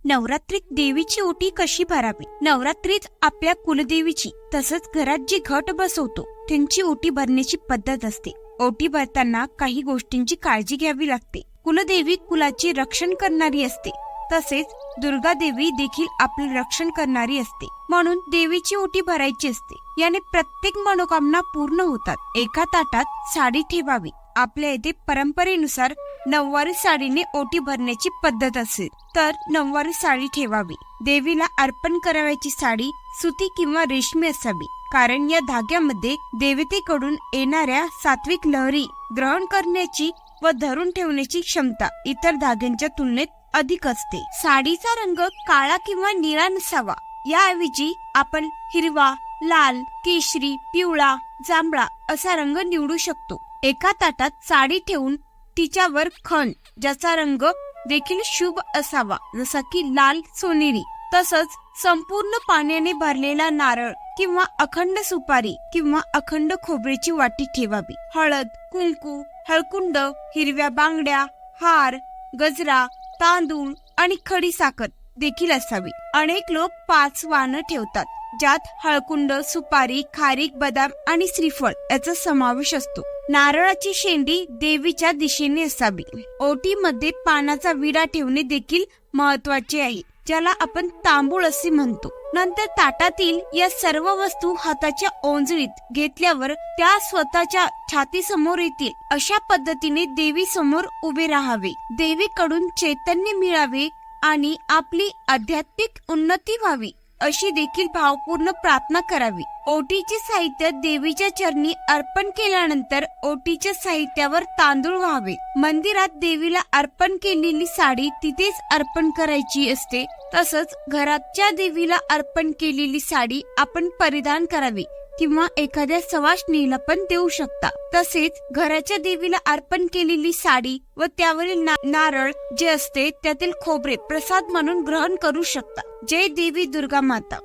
नवरात्रीत देवीची ओटी कशी भरावी? नवरात्रीत आपल्या कुलदेवीची तसंच घरात जी घट बसवतो त्यांची ओटी भरण्याची पद्धत असते. ओटी भरताना काही गोष्टींची काळजी घ्यावी लागते. कुलदेवी कुलाचे रक्षण करणारी असते, तसेच दुर्गा देवी देखील आपले रक्षण करणारी असते. म्हणून देवीची ओटी भरायची असते. याने प्रत्येक मनोकामना पूर्ण होतात. एका ताटात साडी ठेवावी. आपल्या येथे परंपरेनुसार नऊवारी साडीने ओटी भरण्याची पद्धत असेल तर नऊवारी साडी ठेवावी. देवीला अर्पण करावयाची साडी सुती किंवा रेशमी असावी, कारण या धाग्यामध्ये देवतेकडून येणाऱ्या सात्विक लहरी ग्रहण करण्याची व धरून ठेवण्याची क्षमता इतर धाग्यांच्या तुलनेत अधिक असते. साडीचा रंग काळा किंवा निळा नसावा. याऐवजी आपण हिरवा, लाल, केशरी, पिवळा, जांभळा असा रंग निवडू शकतो. एका ताटात साडी ठेवून तिच्यावर खण ज्याचा रंग देखील शुभ असावा, जसा की लाल, सोनेरी. तसंच संपूर्ण पाण्याने भरलेला नारळ किंवा अखंड सुपारी किंवा अखंड खोबऱ्याची वाटी ठेवावी. हळद, कुंकू, हळकुंड, हिरव्या बांगड्या, हार, गजरा, तांदूळ आणि खडी साखर देखील असावी. अनेक लोक 5 वाण ठेवतात, ज्यात हळकुंड, सुपारी, खारीक, बदाम आणि श्रीफळ याचा समावेश असतो. नारळाची शेंडी देवीच्या दिशेने असावी. ओटीमध्ये पानाचा विडा ठेवणे देखील महत्वाचे आहे, ज्याला आपण तांबूळ असे म्हणतो. नंतर ताटातील या सर्व वस्तू हाताच्या ओंजळीत घेतल्यावर त्या स्वतःच्या छाती समोर येतील. अशा पद्धतीने देवी समोर उभे राहावे. देवीकडून चैतन्य मिळावे आणि आपली आध्यात्मिक उन्नती व्हावी अशी देखील भावपूर्ण प्रार्थना करावी. ओटीचे साहित्य देवीच्या चरणी अर्पण केल्यानंतर ओटीच्या साहित्यावर तांदूळ व्हावे. मंदिरात देवीला अर्पण केलेली साडी तिथेच अर्पण करायची असते. तसंच घराच्या देवीला अर्पण केलेली साडी आपण परिधान करावी किंवा एखाद्या सवाष्णीला पण देऊ शकता. तसेच घराच्या देवीला अर्पण केलेली साडी व त्यावरील नारळ जे असते त्यातील खोबरे प्रसाद म्हणून ग्रहण करू शकता. जय देवी दुर्गा माता.